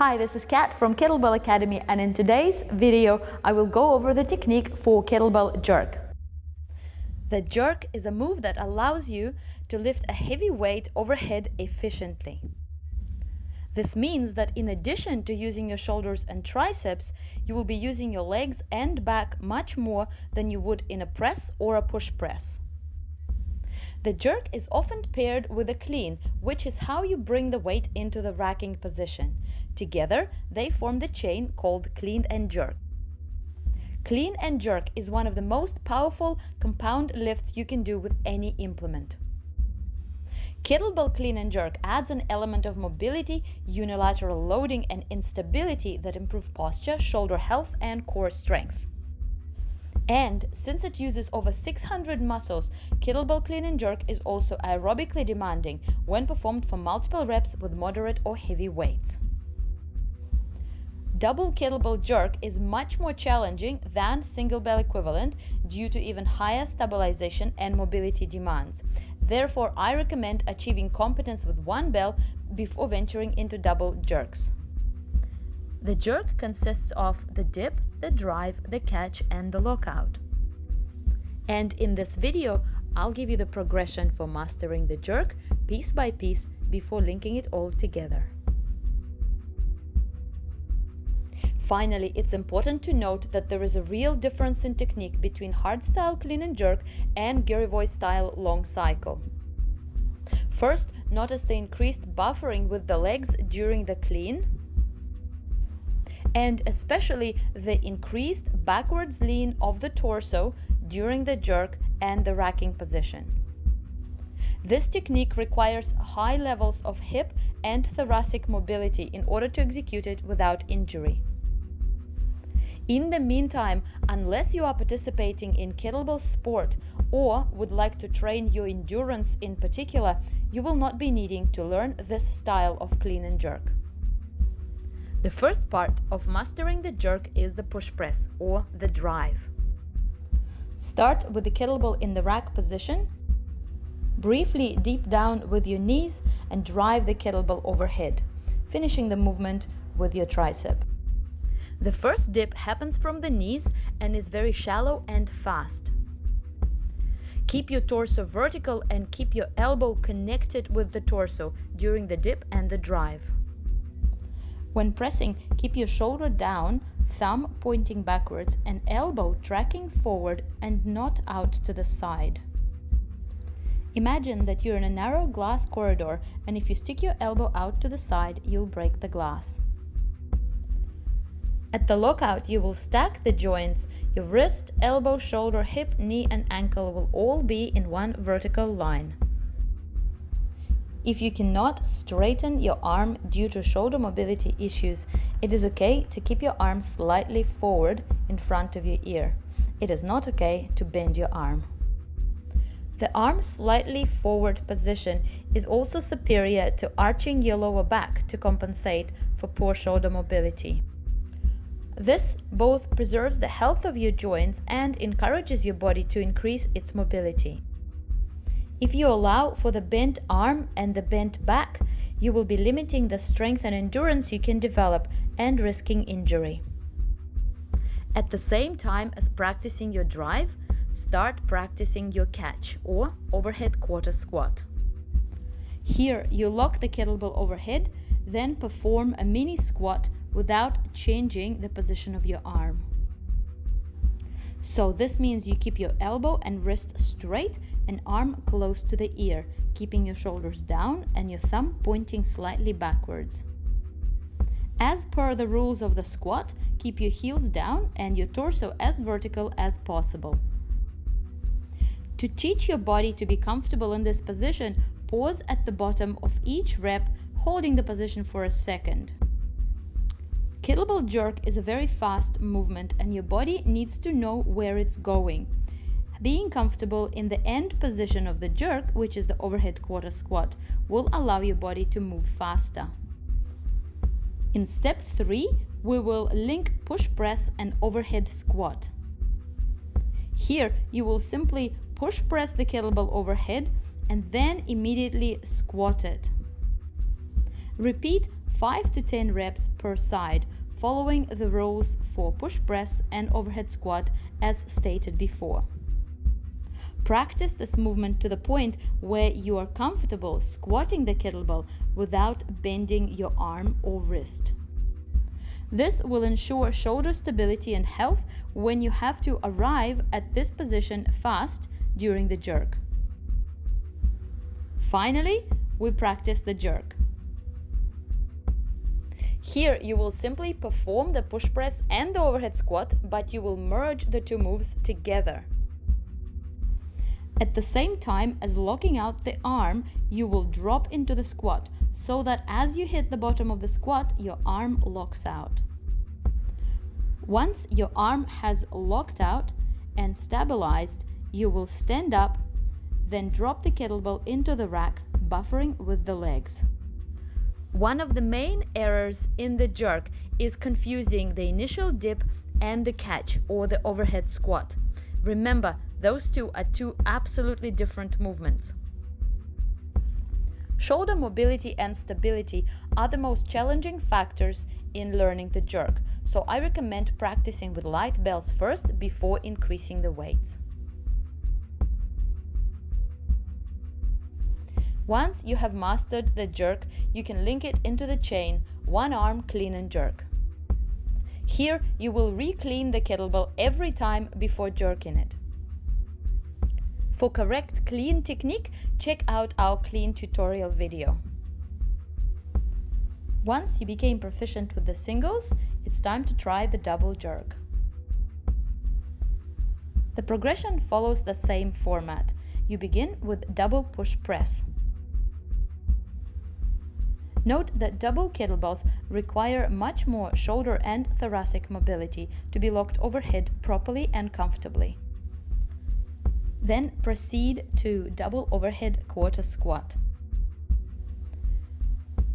Hi, this is Kat from Kettlebell Academy, and in today's video I will go over the technique for Kettlebell Jerk. The jerk is a move that allows you to lift a heavy weight overhead efficiently. This means that in addition to using your shoulders and triceps, you will be using your legs and back much more than you would in a press or a push press. The jerk is often paired with a clean, which is how you bring the weight into the racking position. Together, they form the chain called clean and jerk. Clean and jerk is one of the most powerful compound lifts you can do with any implement. Kettlebell clean and jerk adds an element of mobility, unilateral loading, and instability that improve posture, shoulder health, and core strength. And since it uses over 600 muscles, Kettlebell Clean and Jerk is also aerobically demanding when performed for multiple reps with moderate or heavy weights. Double Kettlebell Jerk is much more challenging than single bell equivalent due to even higher stabilization and mobility demands. Therefore, I recommend achieving competence with one bell before venturing into double jerks. The jerk consists of the dip, the drive, the catch, and the lockout. And in this video, I'll give you the progression for mastering the jerk piece by piece before linking it all together. Finally, it's important to note that there is a real difference in technique between hardstyle clean and jerk and Garrivoy style long cycle. First, notice the increased buffering with the legs during the clean, and especially the increased backwards lean of the torso during the jerk and the racking position. This technique requires high levels of hip and thoracic mobility in order to execute it without injury. In the meantime, unless you are participating in kettlebell sport or would like to train your endurance in particular, you will not be needing to learn this style of clean and jerk. The first part of mastering the jerk is the push press or the drive. Start with the kettlebell in the rack position. Briefly deep down with your knees and drive the kettlebell overhead, finishing the movement with your tricep. The first dip happens from the knees and is very shallow and fast. Keep your torso vertical and keep your elbow connected with the torso during the dip and the drive. When pressing, keep your shoulder down, thumb pointing backwards and elbow tracking forward and not out to the side. Imagine that you're in a narrow glass corridor, and if you stick your elbow out to the side, you'll break the glass. At the lockout, you will stack the joints. Your wrist, elbow, shoulder, hip, knee, and ankle will all be in one vertical line. If you cannot straighten your arm due to shoulder mobility issues, it is okay to keep your arm slightly forward in front of your ear. It is not okay to bend your arm. The arm slightly forward position is also superior to arching your lower back to compensate for poor shoulder mobility. This both preserves the health of your joints and encourages your body to increase its mobility. If you allow for the bent arm and the bent back, you will be limiting the strength and endurance you can develop and risking injury. At the same time as practicing your drive, start practicing your catch or overhead quarter squat. Here, you lock the kettlebell overhead, then perform a mini squat without changing the position of your arm. So this means you keep your elbow and wrist straight and arm close to the ear, keeping your shoulders down and your thumb pointing slightly backwards. As per the rules of the squat, keep your heels down and your torso as vertical as possible. To teach your body to be comfortable in this position, pause at the bottom of each rep, holding the position for a second. Kettlebell jerk is a very fast movement and your body needs to know where it's going. Being comfortable in the end position of the jerk, which is the overhead quarter squat, will allow your body to move faster. In step 3, we will link push press and overhead squat. Here, you will simply push press the kettlebell overhead and then immediately squat it. Repeat 5 to 10 reps per side, following the rules for push press and overhead squat as stated before. Practice this movement to the point where you are comfortable squatting the kettlebell without bending your arm or wrist. This will ensure shoulder stability and health when you have to arrive at this position fast during the jerk. Finally, we practice the jerk. Here you will simply perform the push press and the overhead squat, but you will merge the two moves together. At the same time as locking out the arm, you will drop into the squat so that as you hit the bottom of the squat, your arm locks out. Once your arm has locked out and stabilized, you will stand up, then drop the kettlebell into the rack, buffering with the legs. One of the main errors in the jerk is confusing the initial dip and the catch or the overhead squat. Remember, those two are two absolutely different movements. Shoulder mobility and stability are the most challenging factors in learning the jerk, so I recommend practicing with light bells first before increasing the weights. Once you have mastered the jerk, you can link it into the chain, one arm clean and jerk. Here you will re-clean the kettlebell every time before jerking it. For correct clean technique, check out our clean tutorial video. Once you became proficient with the singles, it's time to try the double jerk. The progression follows the same format. You begin with double push press. Note that double kettlebells require much more shoulder and thoracic mobility to be locked overhead properly and comfortably. Then proceed to double overhead quarter squat.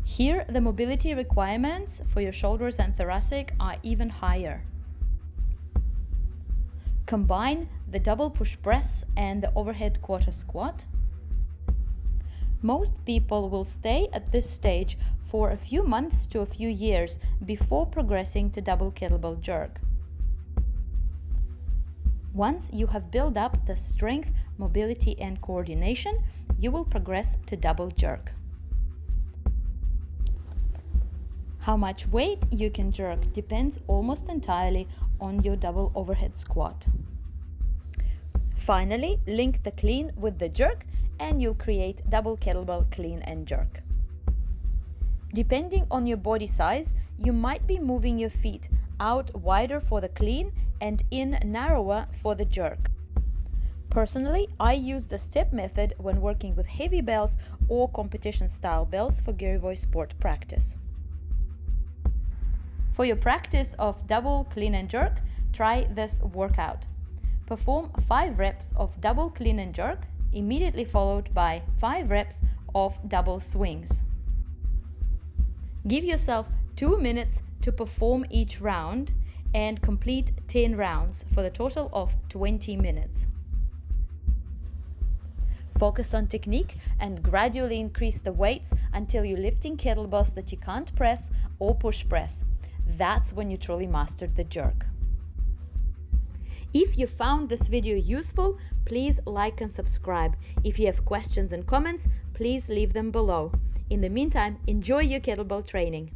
Here, the mobility requirements for your shoulders and thoracic are even higher. Combine the double push press and the overhead quarter squat. Most people will stay at this stage for a few months to a few years before progressing to double kettlebell jerk. Once you have built up the strength, mobility, and coordination, you will progress to double jerk. How much weight you can jerk depends almost entirely on your double overhead squat. Finally, link the clean with the jerk and you'll create double kettlebell clean and jerk. Depending on your body size, you might be moving your feet out wider for the clean and in narrower for the jerk. Personally, I use the step method when working with heavy bells or competition style bells for Gearvoy sport practice. For your practice of double clean and jerk, try this workout. Perform 5 reps of double clean and jerk, immediately followed by 5 reps of double swings. Give yourself 2 minutes to perform each round and complete 10 rounds for the total of 20 minutes. Focus on technique and gradually increase the weights until you're lifting kettlebells that you can't press or push press. That's when you truly mastered the jerk. If you found this video useful, please like and subscribe. If you have questions and comments, please leave them below. In the meantime, enjoy your kettlebell training.